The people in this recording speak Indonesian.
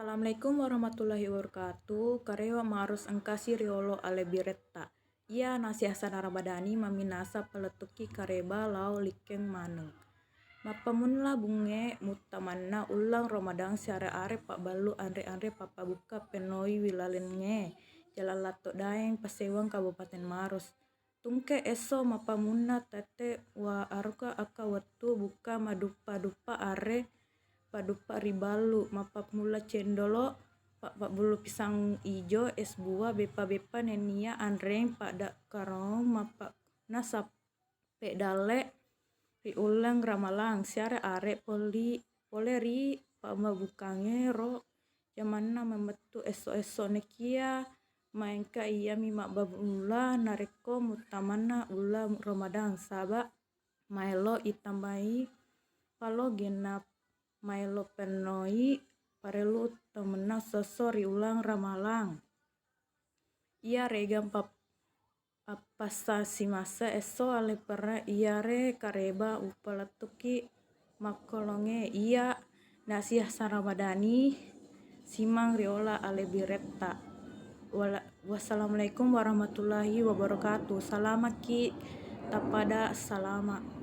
Assalamualaikum warahmatullahi wabarakatuh. Karewa marus angkasi riolo ale biretta. Ia nasihasan Ramadhani maminasa peletuki kareba lau likeng maneng. Mapamunla bunge mutamanna ulang Ramadan siare are pak balu andre papa buka penoi wilalenge jalan lato daeng pasewang Kabupaten Maros. Tungke eso mapamunna tete wa aruka aka watu buka madupa dupa are padupa ribalu mapapmula cendolo pak bulu pisang ijo es buah bepa nenia andreng pada karong mapa nasap pedale ri ulang ramalang siare are poleri pak mabukange ro jamanna memetu eso nekia maengka iya mi mak babula nareko mutamana ula Ramadan saba maelo itambai palo genap maelo penoi parelu temena sosori ulang ramalang. Ia regam apasa si masa eso ale pera ia re kareba upalatuki makolonge ia nasihat Ramadhani simang riola ale biretta. Wassalamualaikum warahmatullahi wabarakatuh. Salama ki tapada salama.